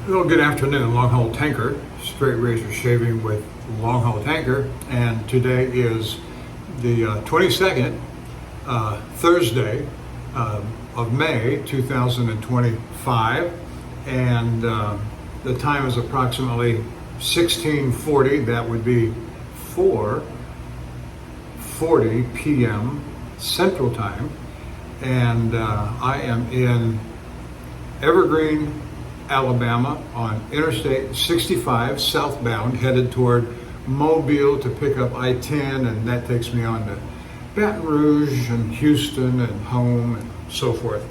Well, good afternoon, Longhaultanker, straight razor shaving with Longhaultanker, and today is the 22nd, Thursday of May 2025, and the time is approximately 16:40. That would be 4:40 p.m. Central Time, and I am in Evergreen, Alabama on Interstate 65 southbound, headed toward Mobile to pick up I-10, and that takes me on to Baton Rouge and Houston and home and so forth.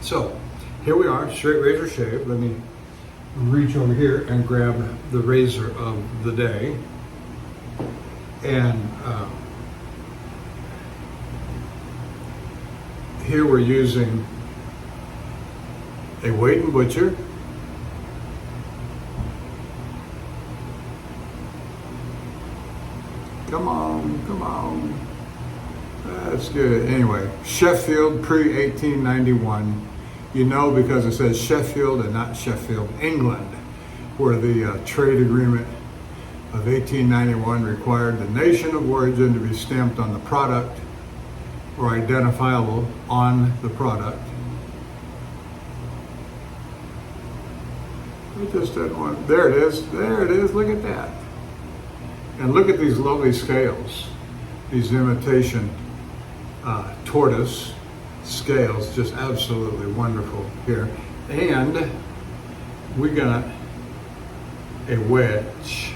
So here we are, straight razor shave. Let me reach over here and grab the razor of the day. And here we're using a Weight & Butcher, come on, that's good. Anyway, Sheffield pre-1891, you know, because it says Sheffield and not Sheffield, England, where the trade agreement of 1891 required the nation of origin to be stamped on the product or identifiable on the product. It just doesn't want, there it is, look at that. And look at these lovely scales, these imitation tortoise scales, just absolutely wonderful here. And we got a wedge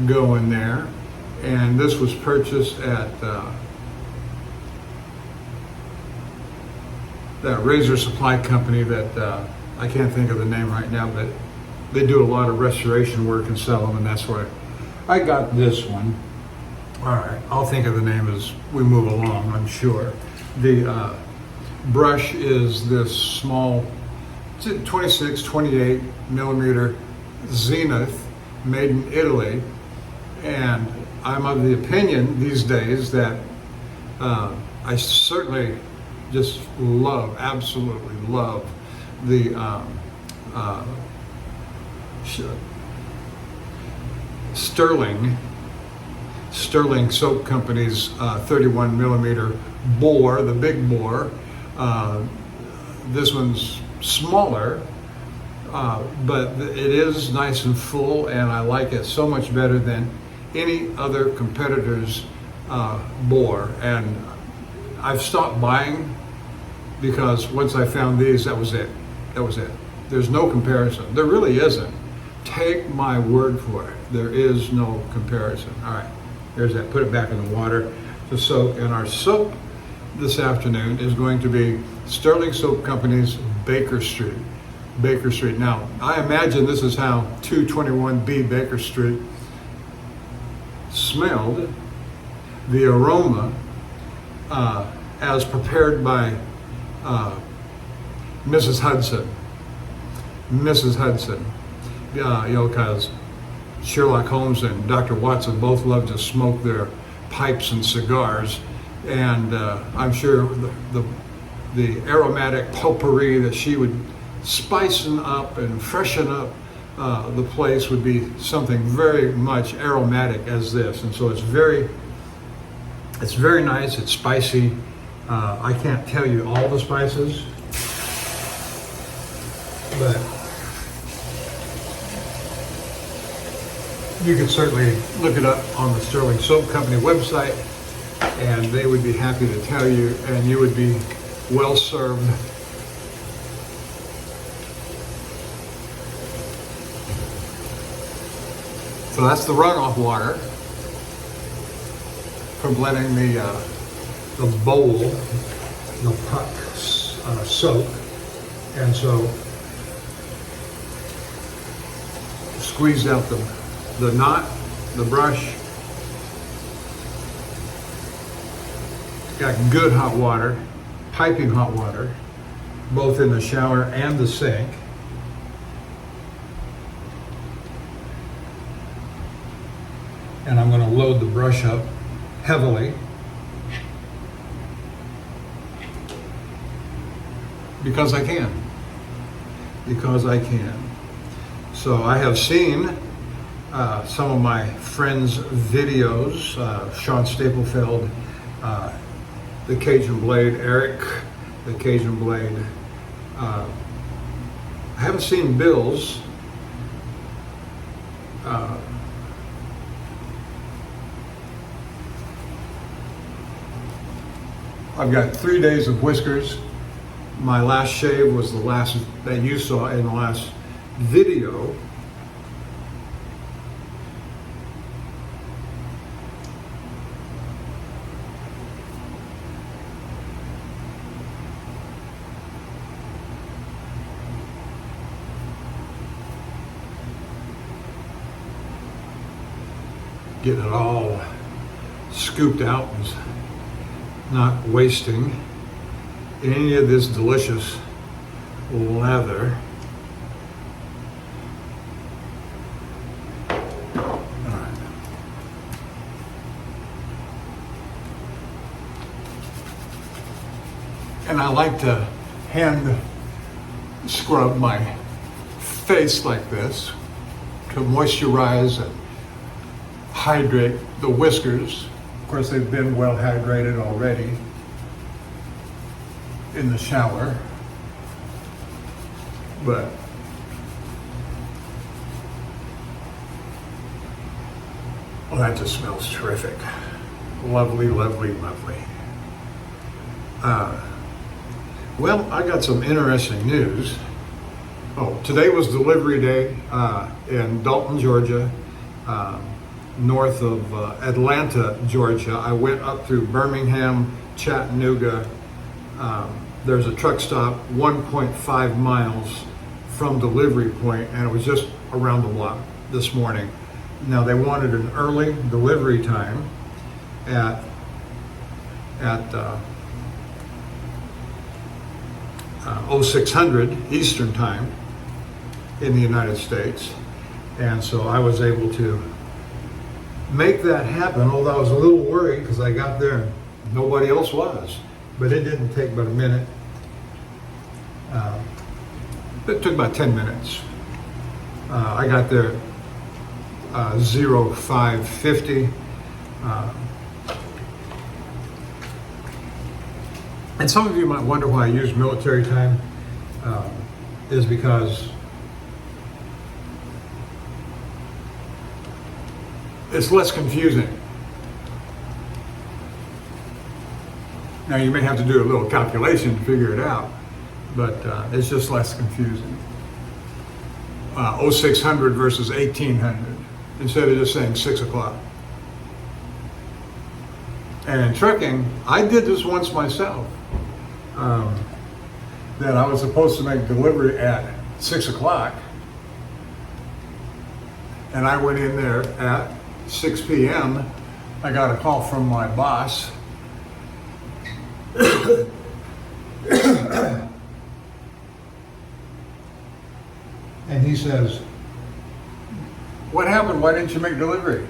going there, and this was purchased at that razor supply company that I can't think of the name right now, but they do a lot of restoration work and sell them, and that's where I got this one. All right, I'll think of the name as we move along, I'm sure. The brush is this small 26, 28 millimeter Zenith, made in Italy, and I'm of the opinion these days that I certainly just love, absolutely love the Sterling Soap Company's 31 millimeter bore, the big bore. This one's smaller, but it is nice and full, and I like it so much better than any other competitor's bore. And I've stopped buying because once I found these, that was it. There's no comparison. There really isn't. Take my word for it. There is no comparison. All right, there's that. Put it back in the water to soak. And our soap this afternoon is going to be Sterling Soap Company's Baker Street. Now, I imagine this is how 221B Baker Street smelled. The aroma, as prepared by Mrs. Hudson, you know, because Sherlock Holmes and Dr. Watson both love to smoke their pipes and cigars, and I'm sure the aromatic potpourri that she would spicing up and freshen up the place would be something very much aromatic as this, and so it's very nice. It's spicy. I can't tell you all the spices, but you can certainly look it up on the Sterling Soap Company website, and they would be happy to tell you, and you would be well served. So that's the runoff water from letting the bowl, the puck soak, and so squeeze out the knot, the brush. Got good hot water, piping hot water, both in the shower and the sink. And I'm going to load the brush up heavily because I can. because I can. So I have seen some of my friends' videos, Sean Staplefeld, the Cajun Blade, Eric, the Cajun Blade. I haven't seen Bill's. I've got 3 days of whiskers. My last shave was the last that you saw in the last video. Getting it all scooped out and not wasting any of this delicious leather. All right. And I like to hand scrub my face like this to moisturize and hydrate the whiskers. Of course, they've been well hydrated already in the shower, but well, that just smells terrific. Lovely, lovely, lovely. Well, I got some interesting news. Oh, today was delivery day in Dalton, Georgia. North of Atlanta, Georgia. I went up through Birmingham, Chattanooga. There's a truck stop 1.5 miles from delivery point, and it was just around the block this morning. Now they wanted an early delivery time at 0600 Eastern time in the United States, and so I was able to make that happen, although I was a little worried because I got there and nobody else was. But it didn't take but a minute. It took about 10 minutes. I got there 0550. And some of you might wonder why I use military time. Is because it's less confusing. Now you may have to do a little calculation to figure it out, but it's just less confusing. 0600 versus 1800, instead of just saying 6 o'clock. And in trucking, I did this once myself. That I was supposed to make delivery at 6 o'clock, and I went in there at 6 p.m. I got a call from my boss. And he says, "What happened? Why didn't you make delivery?"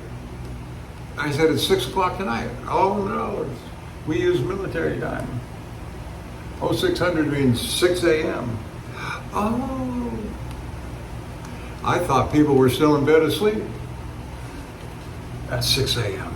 I said, "It's 6 o'clock tonight." "Oh no, we use military time. 0600 means 6 a.m. "Oh, I thought people were still in bed asleep at 6 a.m.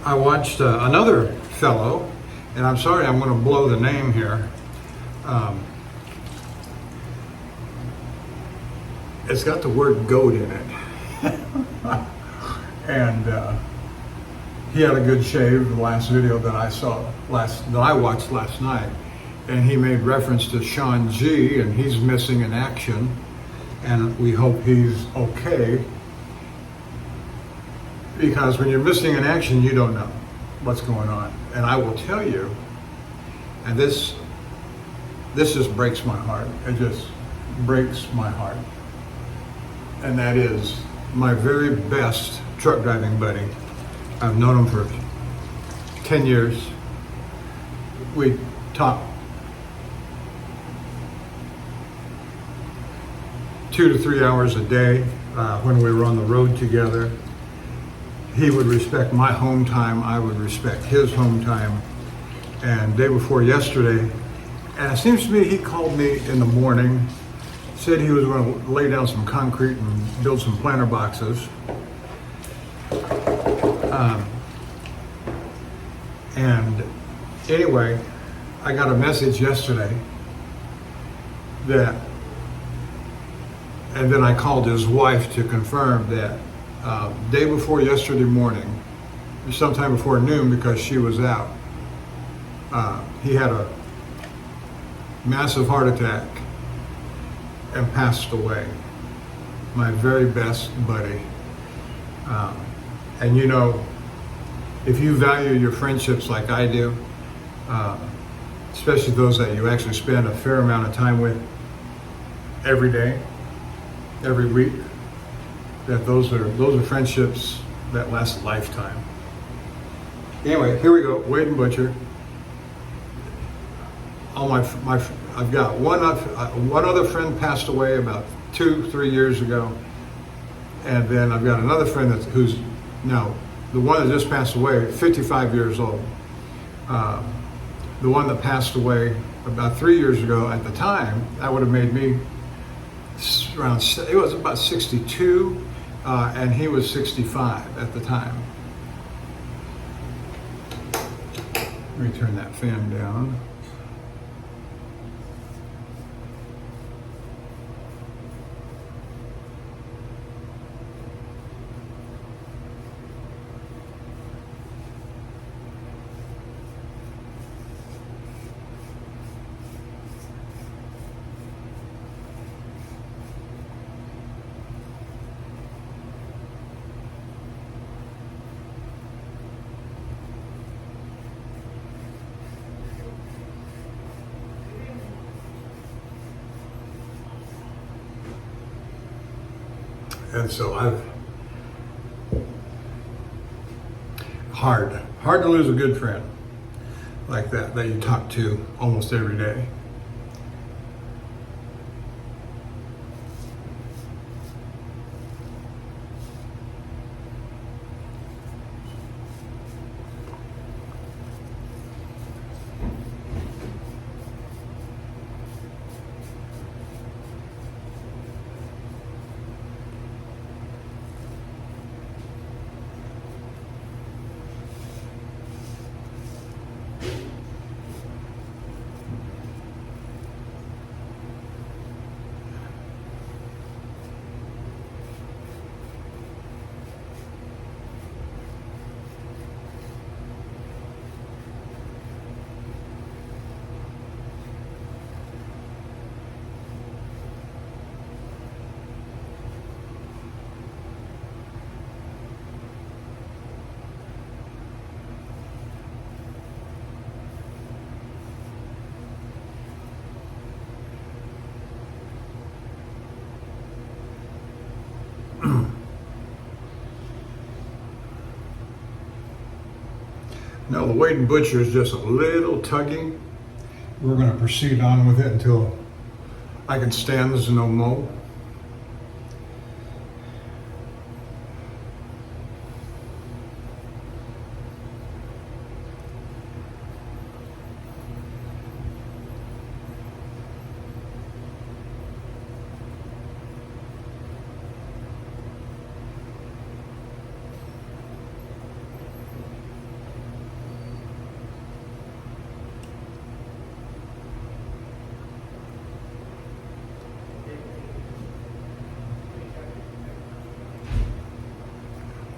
I watched another fellow, and I'm sorry, I'm going to blow the name here. It's got the word goat in it. And he had a good shave, the last video that I watched last night. And he made reference to Sean G, and he's missing in action. And we hope he's okay. Because when you're missing in action, you don't know what's going on. And I will tell you, and this this just breaks my heart. It just breaks my heart. And that is my very best truck driving buddy. I've known him for 10 years. We talk 2 to 3 hours a day when we were on the road together. He would respect my home time. I would respect his home time. And day before yesterday, and it seems to me he called me in the morning, said he was going to lay down some concrete and build some planter boxes. And anyway, I got a message yesterday that, and then I called his wife to confirm that day before yesterday morning, sometime before noon, because she was out, he had a massive heart attack and passed away. My very best buddy. And you know, if you value your friendships like I do, especially those that you actually spend a fair amount of time with every day, every week, that those are friendships that last a lifetime. Anyway, here we go. Wade and Butcher. All I've got one other friend passed away about 2-3 years ago, and then I've got another friend who's now the one that just passed away, 55 years old. The one that passed away about 3 years ago, at the time, that would have made me around, it was about 62, and he was 65 at the time. Let me turn that fan down. And so hard to lose a good friend like that you talk to almost every day. Now the Wade and Butcher is just a little tuggy. We're going to proceed on with it until I can stand this no more.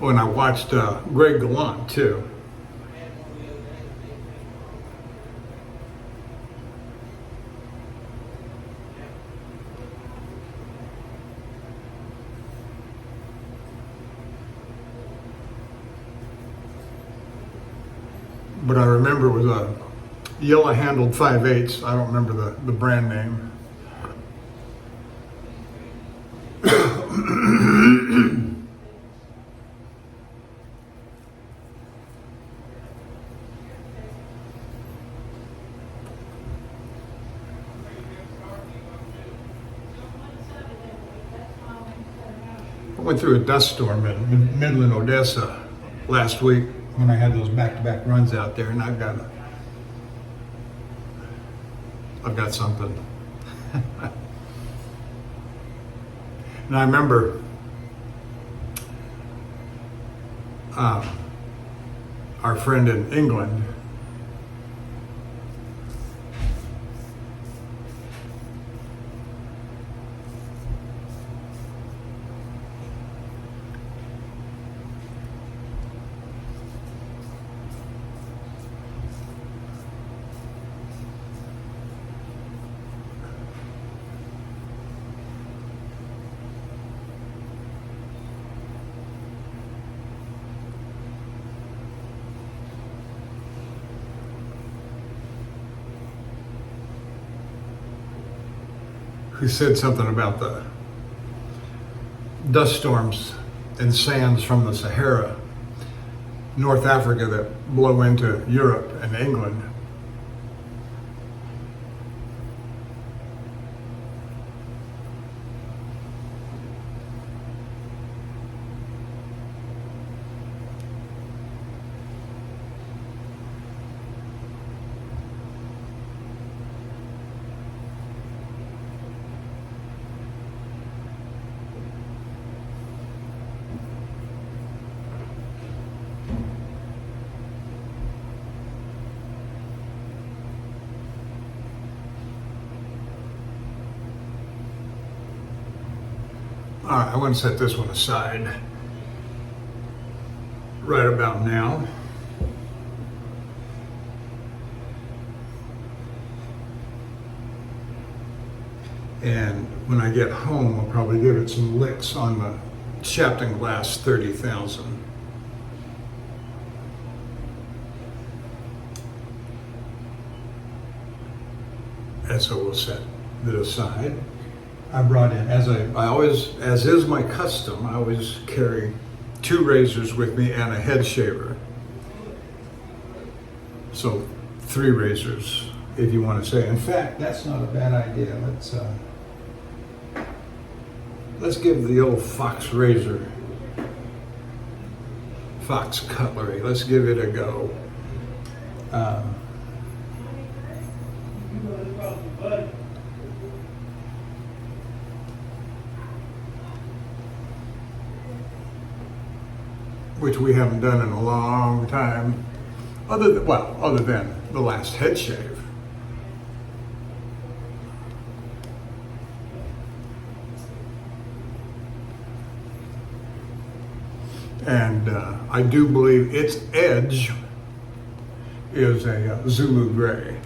Oh, and I watched Greg Gallant too. But I remember it was yellow handled 5/8. I don't remember the brand name. I went through a dust storm in Midland, Odessa last week when I had those back-to-back runs out there, and I've got something. And I remember our friend in England, who said something about the dust storms and sands from the Sahara, North Africa, that blow into Europe and England. All right, I want to set this one aside right about now. And when I get home, I'll probably give it some licks on the Shapton Glass 30,000. And so we'll set it aside. I brought in, as is my custom, I always carry 2 razors with me and a head shaver. So 3 razors, if you want to say. In fact, that's not a bad idea. Let's give the old Fox razor, Fox cutlery, let's give it a go. Which we haven't done in a long time, other than the last head shave. And I do believe its edge is a Zulu gray.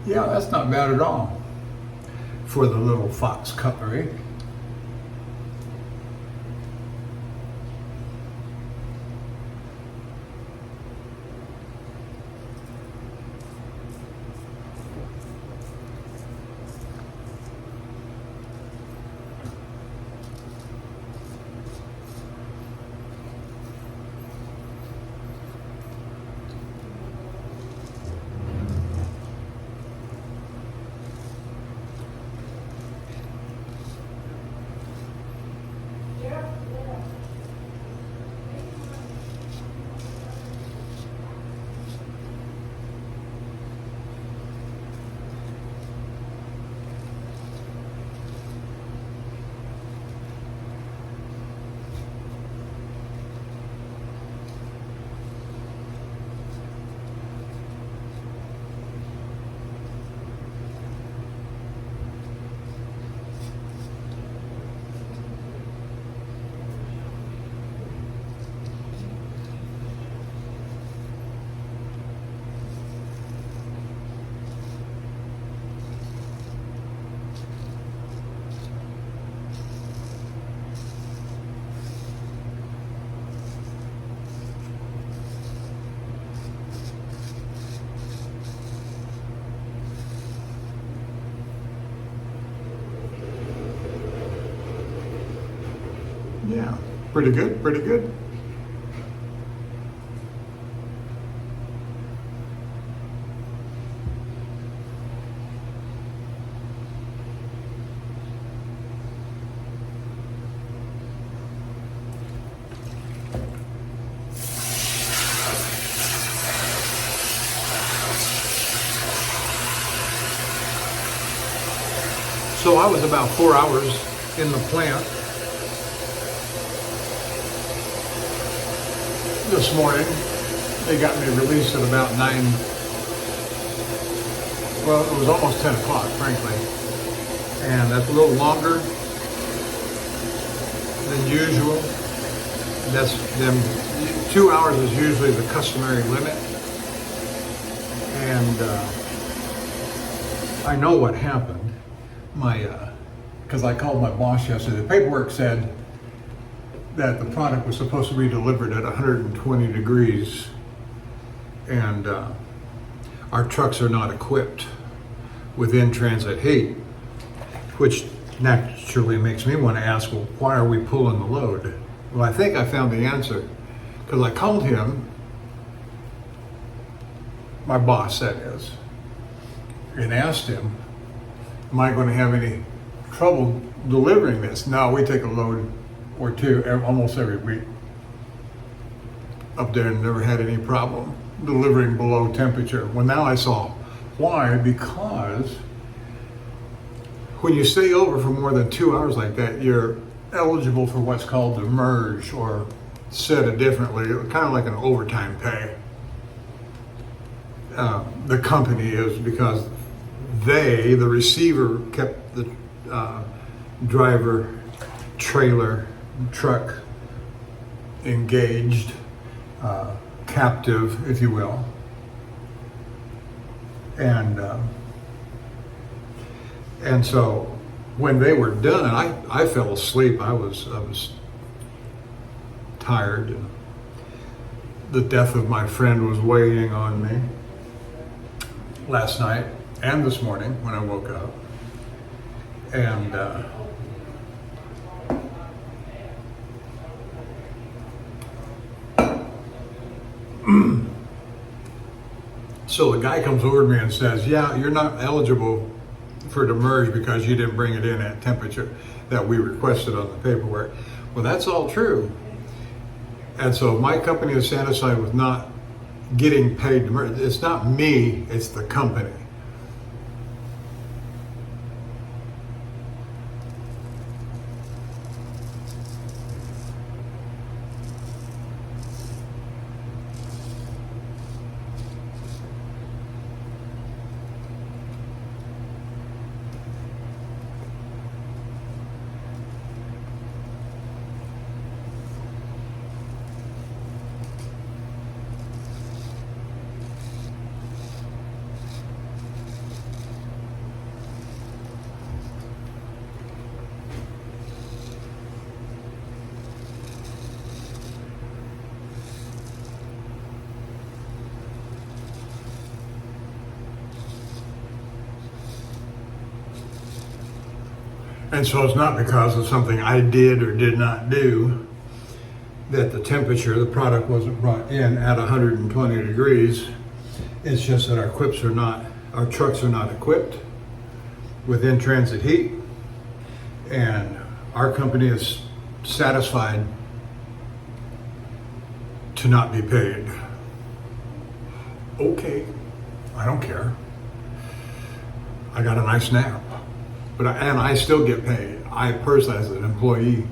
Yeah, that's not bad at all for the little fox cutlery. Yeah, pretty good, pretty good. So I was about 4 hours in the plant this morning. They got me released at about 9. Well, it was almost 10 o'clock, frankly. And that's a little longer than usual. That's them. 2 hours is usually the customary limit. And I know what happened. Because I called my boss yesterday. The paperwork said that the product was supposed to be delivered at 120 degrees, and our trucks are not equipped with in-transit heat, which naturally makes me want to ask, well, why are we pulling the load? Well, I think I found the answer, because I called him, my boss that is, and asked him, am I going to have any trouble delivering this? No, we take a load or two almost every week up there and never had any problem delivering below temperature. Well, now I saw why. Because when you stay over for more than 2 hours like that, you're eligible for what's called demurrage, or said differently, kind of like an overtime pay. The company is, because the receiver kept the driver, trailer, truck engaged, captive, if you will. And so when they were done, I fell asleep. I was tired, and the death of my friend was weighing on me last night and this morning when I woke up. And so the guy comes over to me and says, yeah, you're not eligible for demurrage because you didn't bring it in at temperature that we requested on the paperwork. Well, that's all true. And so my company is satisfied with not getting paid demurrage. It's not me, it's the company. And so it's not because of something I did or did not do that the temperature, the product wasn't brought in at 120 degrees. It's just that our trucks are not equipped with in-transit heat, and our company is satisfied to not be paid. Okay, I don't care. I got a nice nap, and I still get paid. I personally, as an employee.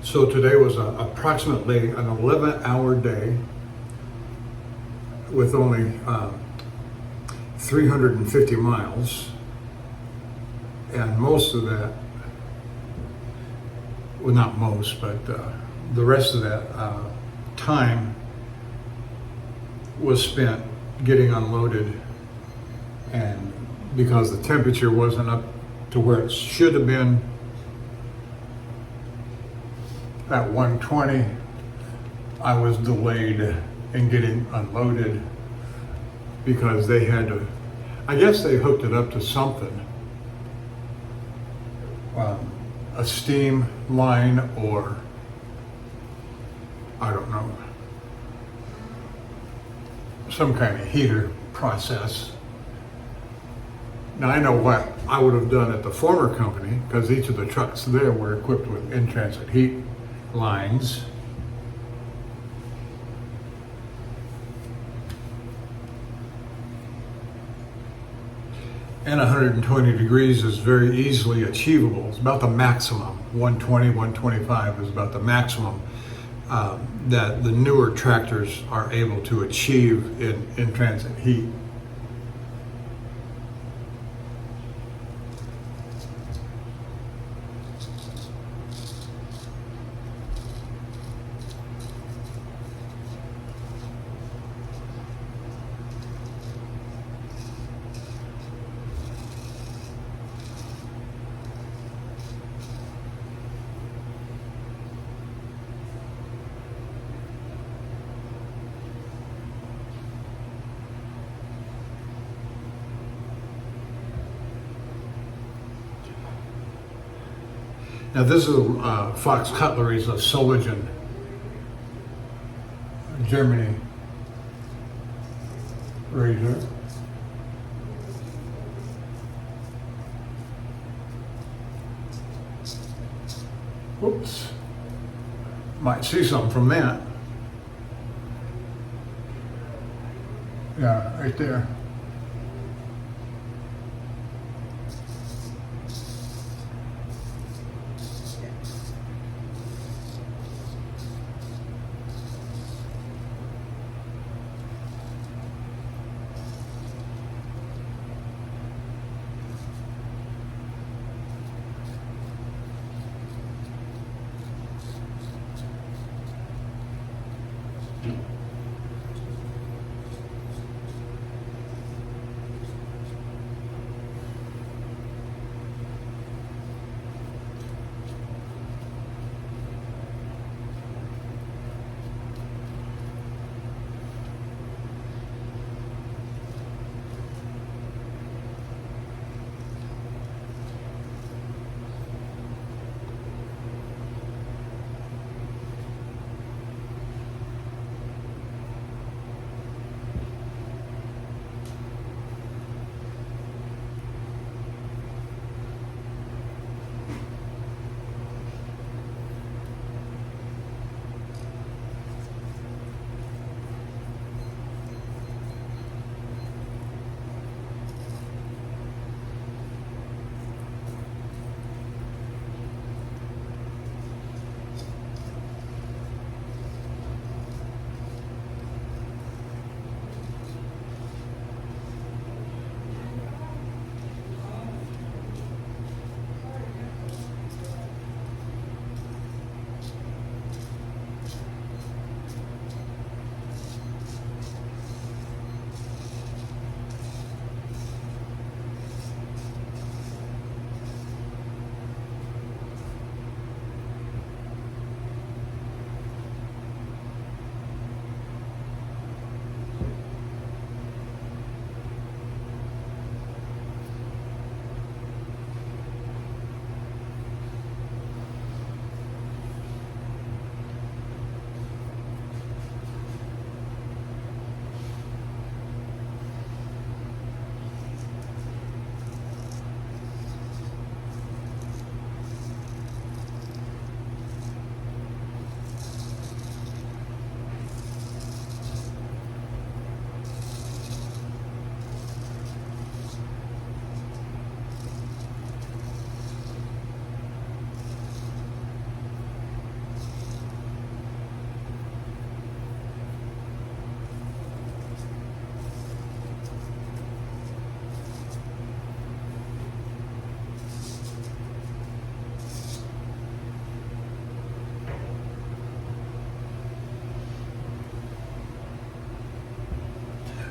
So today was approximately an 11-hour day with only 350 miles, and most of that, well, not most, but the rest of that time was spent getting unloaded, and because the temperature wasn't up to where it should have been at 120, I was delayed in getting unloaded because they had to, I guess they hooked it up to something, a steam line, or I don't know, some kind of heater process. Now I know what I would have done at the former company, because each of the trucks there were equipped with in-transit heat lines. And 120 degrees is very easily achievable. It's about the maximum. 120, 125 is about the maximum that the newer tractors are able to achieve in transit heat. Now this is Fox Cutlery's of Solingen, Germany razor. Whoops, might see something from that. Yeah, right there.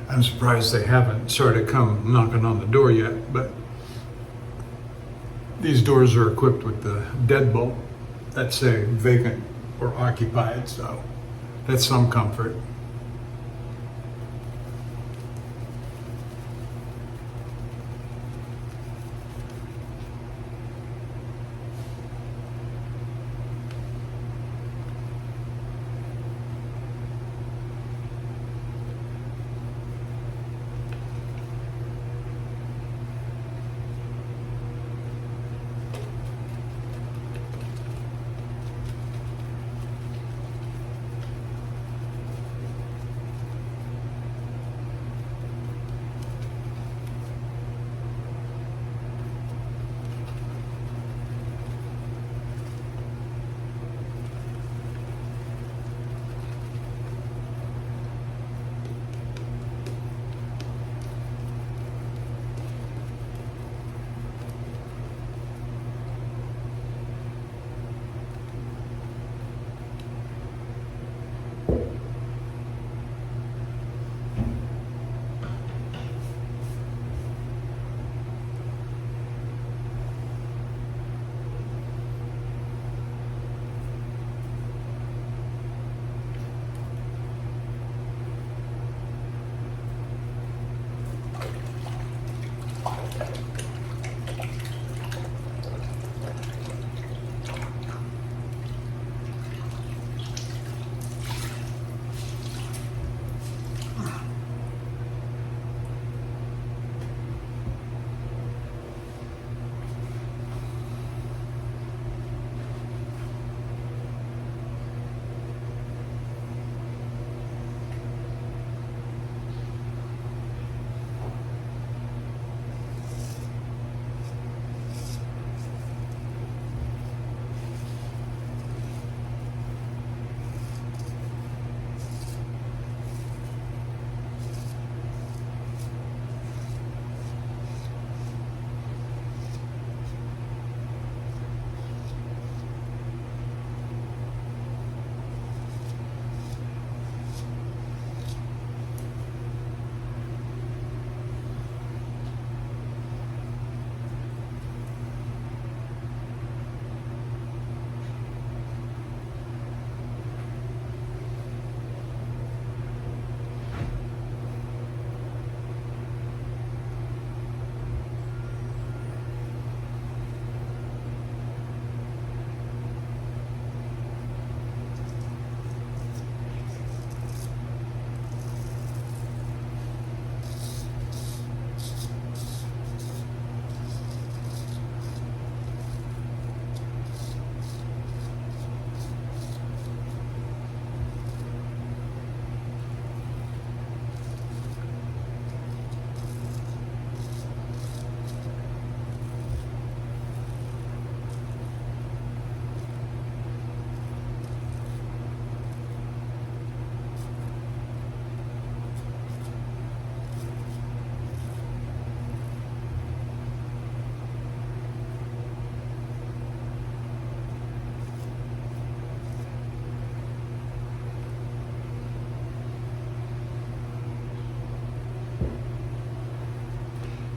I'm surprised they haven't started come knocking on the door yet, but these doors are equipped with the deadbolt that say vacant or occupied, so that's some comfort.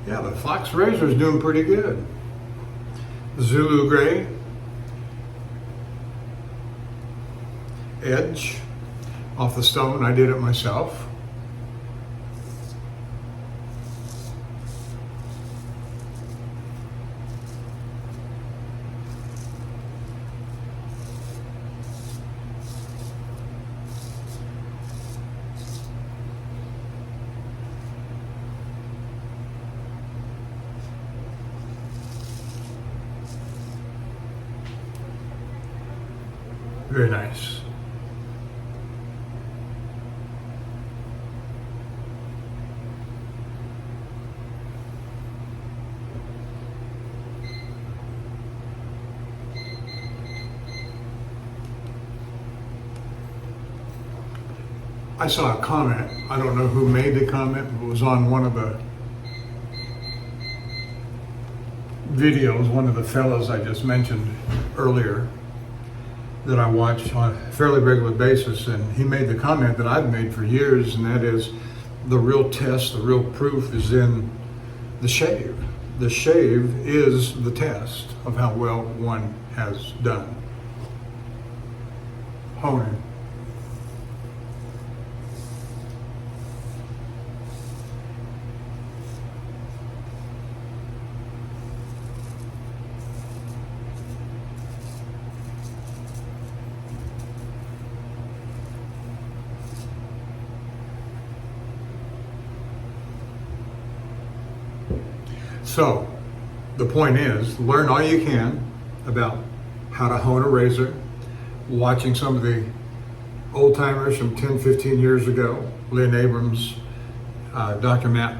Yeah, the Fox Razor's doing pretty good. Zulu Gray, edge off the stone. I did it myself. Very nice. I saw a comment. I don't know who made the comment, but it was on one of the videos, one of the fellows I just mentioned earlier that I watch on a fairly regular basis, and he made the comment that I've made for years, and that is the real test, the real proof is in the shave. The shave is the test of how well one has done. Honing. So, the point is, learn all you can about how to hone a razor, watching some of the old timers from 10, 15 years ago, Lynn Abrams, Dr. Matt,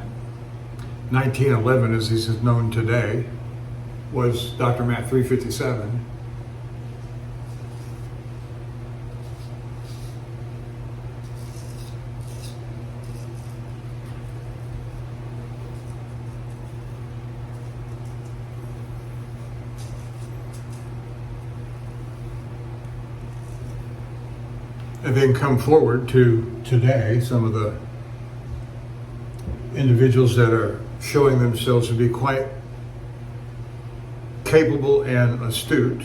1911 as he's known today, was Dr. Matt 357. And then come forward to today, some of the individuals that are showing themselves to be quite capable and astute.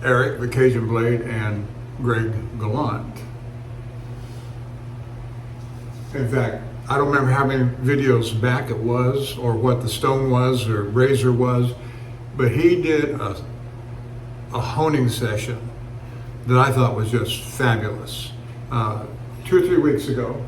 Eric, the Cajun Blade, and Greg Gallant. In fact, I don't remember how many videos back it was, or what the stone was, or razor was, but he did a honing session that I thought was just fabulous. 2 or 3 weeks ago.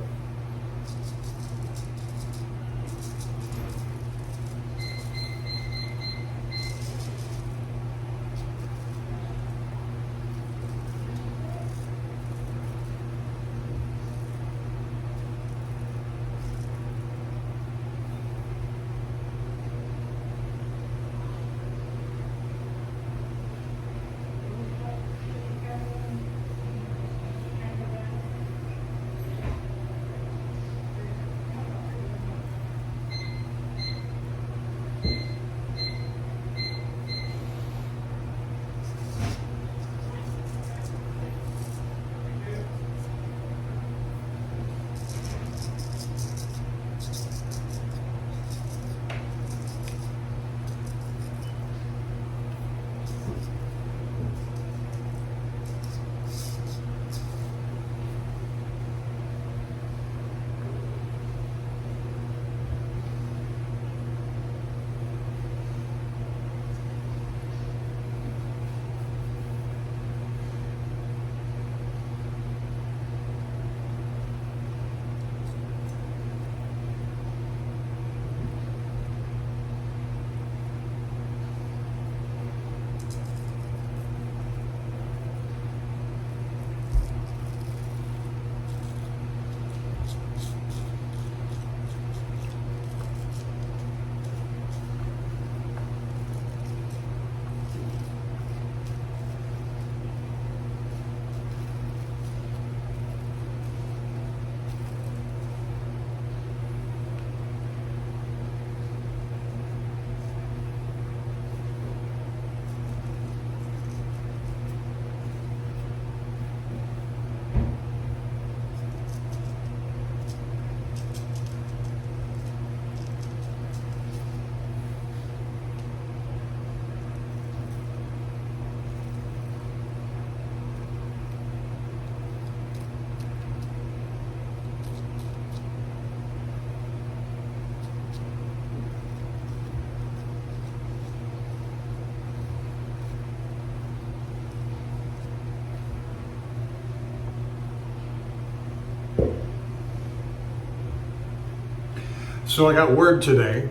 So I got word today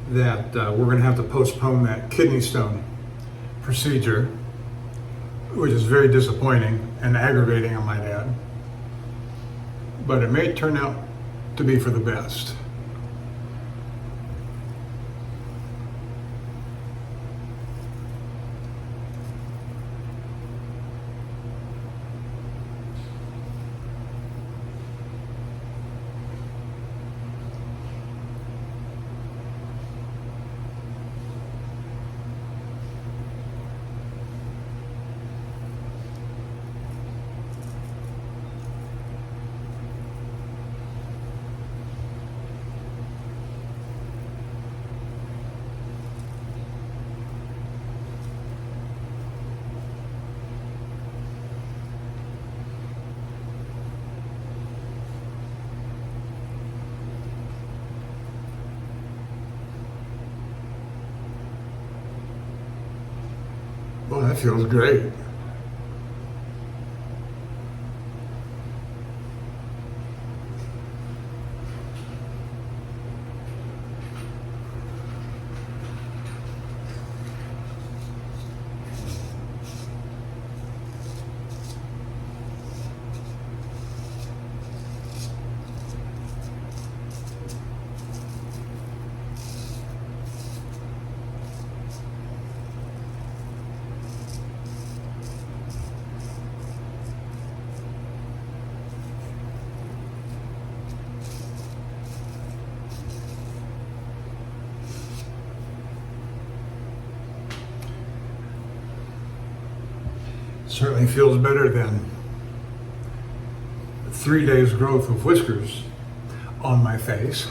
that we're going to have to postpone that kidney stone procedure, which is very disappointing and aggravating, I might add. But it may turn out to be for the best. Oh, that feels great. Certainly feels better than 3 days growth of whiskers on my face.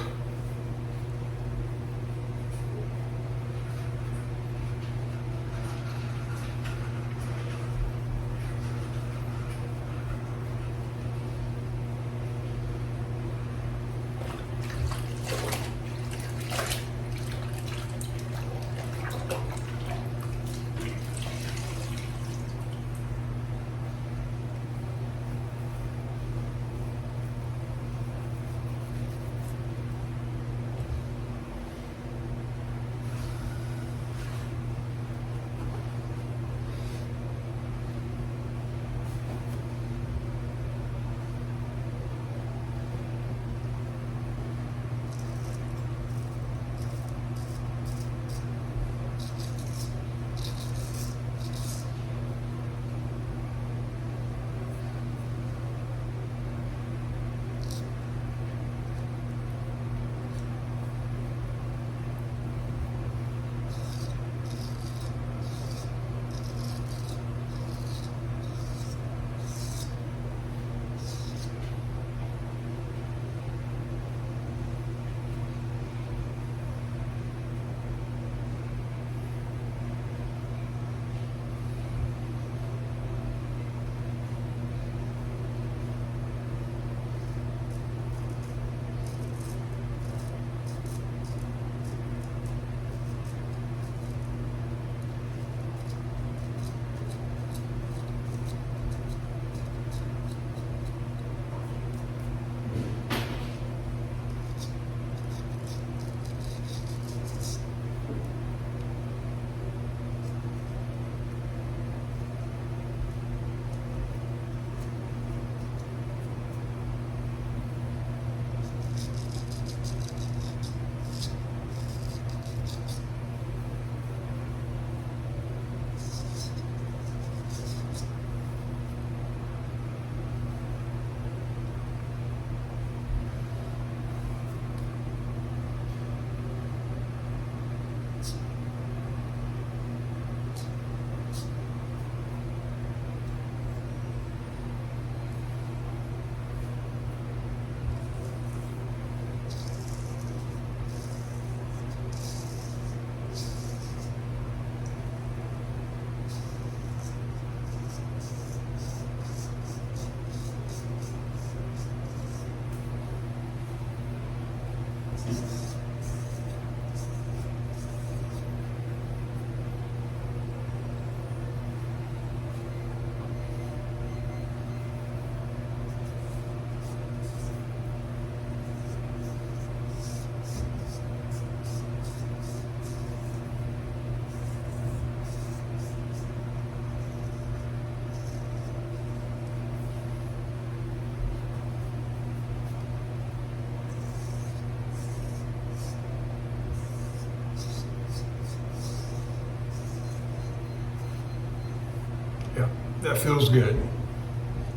Yeah, that feels good.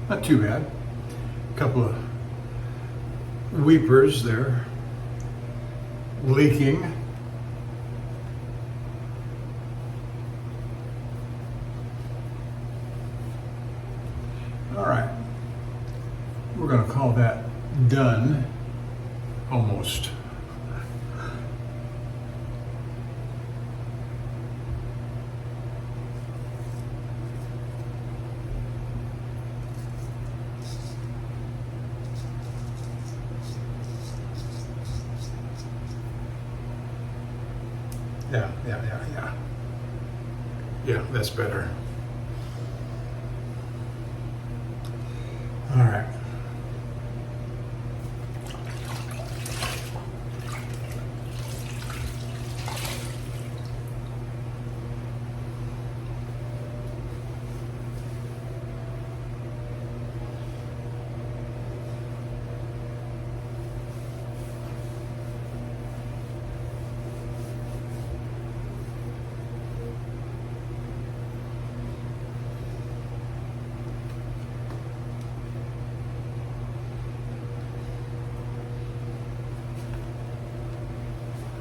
Not too bad. A couple of weepers there leaking. All right, we're going to call that done, almost. Yeah. Yeah, that's better. All right.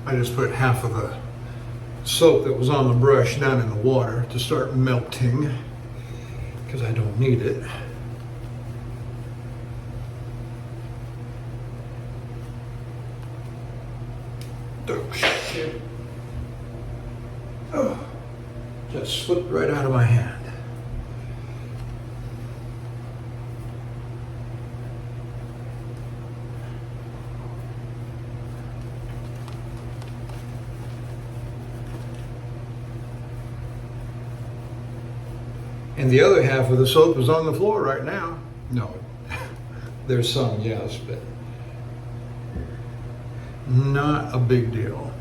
I just put half of the soap that was on the brush down in the water to start melting because I don't need it. Oh, shit. Oh, just slipped right out of my hand. And the other half of the soap is on the floor right now. No, there's some, yes, but not a big deal.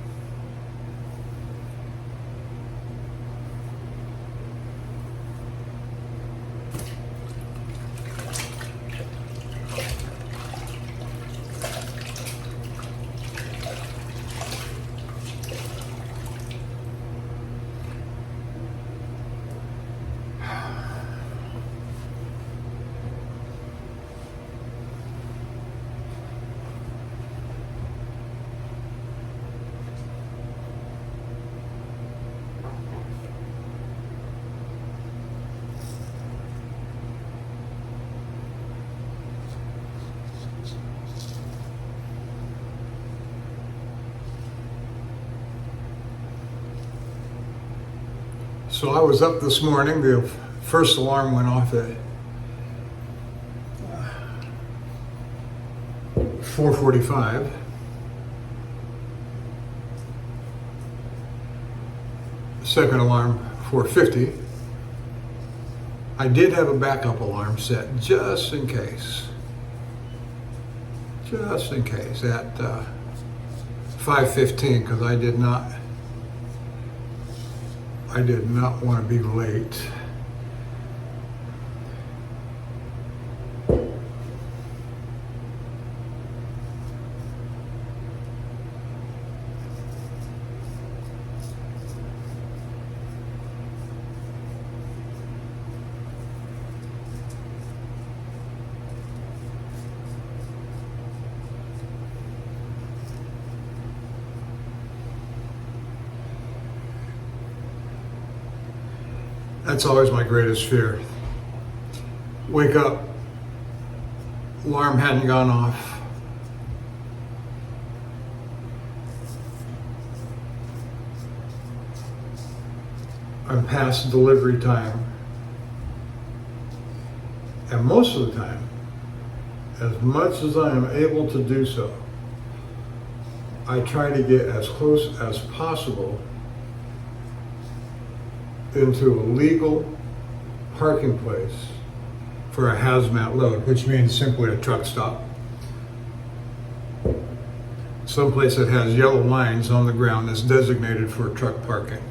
So I was up this morning, the first alarm went off at 4:45. Second alarm, 4:50. I did have a backup alarm set just in case. Just in case at 5:15 because I did not want to be late. That's always my greatest fear. Wake up, alarm hadn't gone off. I'm past delivery time. And most of the time, as much as I am able to do so, I try to get as close as possible into a legal parking place for a hazmat load, which means simply a truck stop. Someplace that has yellow lines on the ground that's designated for truck parking.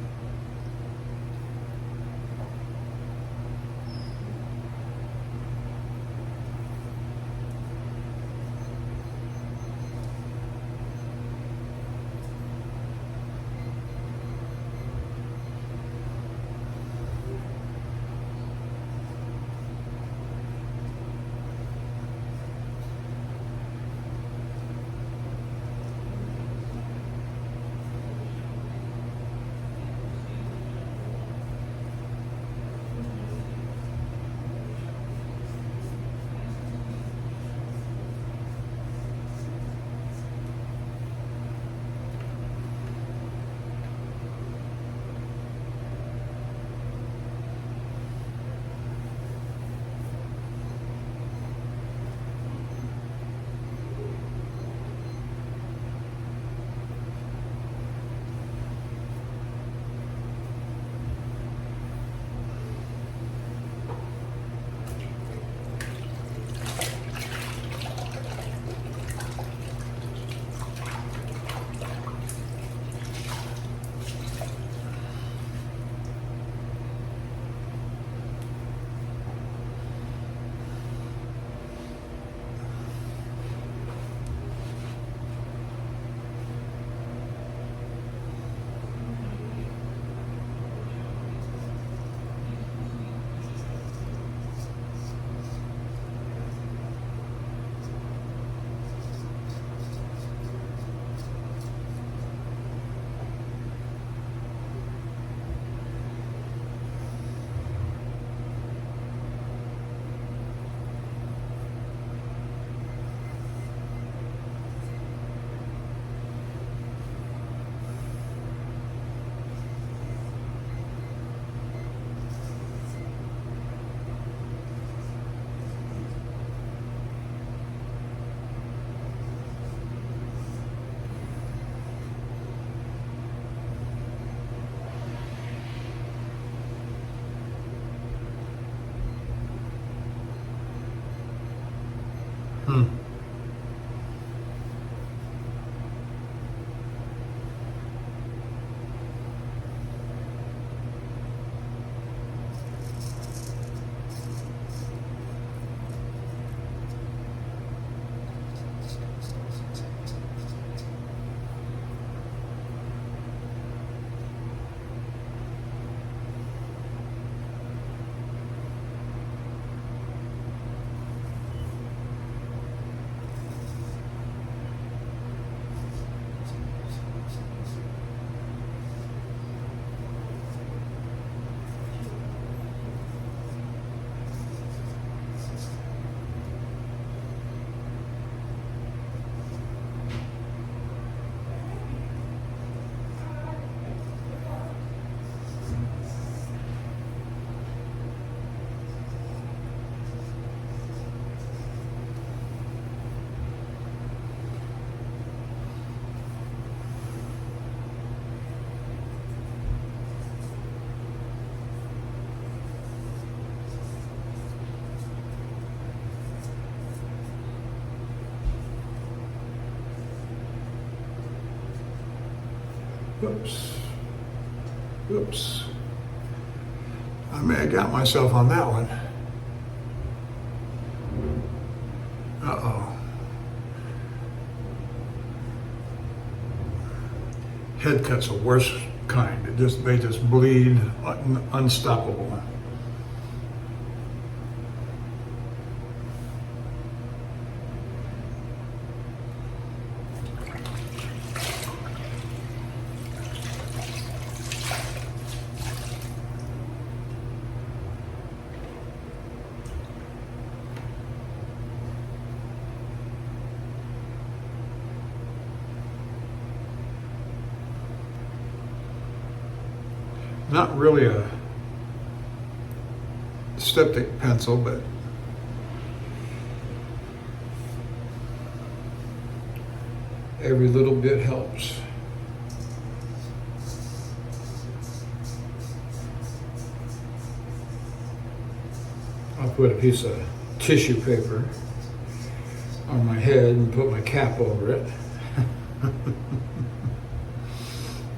Oops. Oops. I may have got myself on that one. Uh-oh. Head cuts are worst kind. They just bleed unstoppable. Not really a styptic pencil, but every little bit helps. I'll put a piece of tissue paper on my head and put my cap over it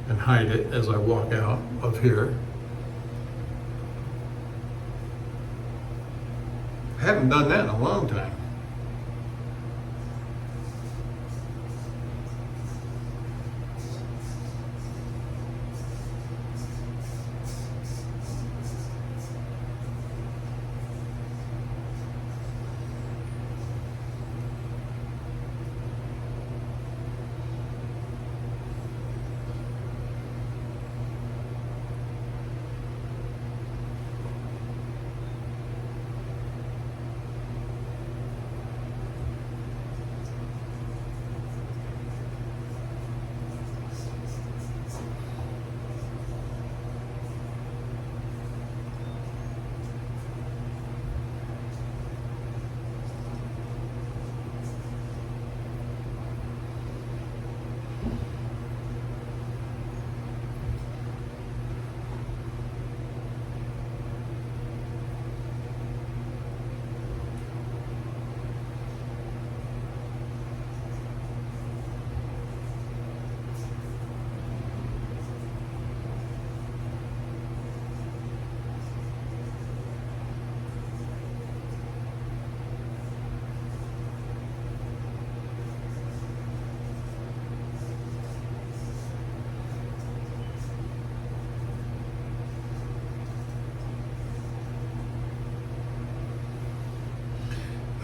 and hide it as I walk out of here. I haven't done that in a long time.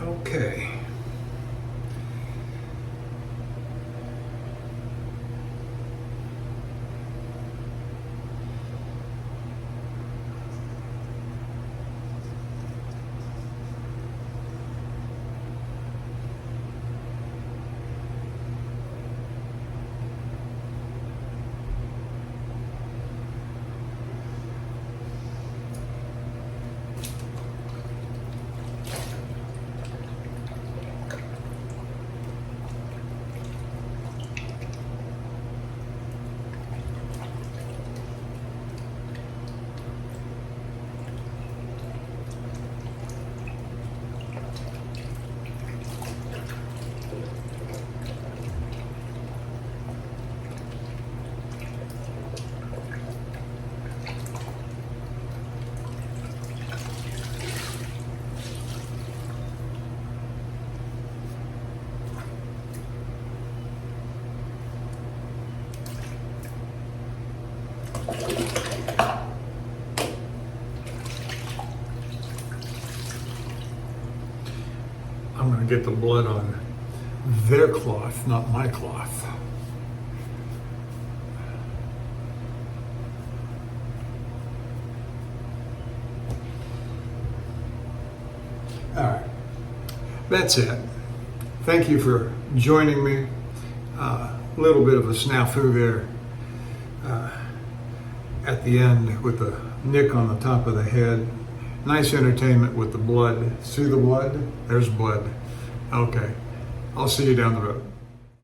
Okay. I'm going to get the blood on their cloth, not my cloth. All right, that's it. Thank you for joining me. A little bit of a snafu there at the end with the nick on the top of the head. Nice entertainment with the blood. See the blood? There's blood. Okay. I'll see you down the road.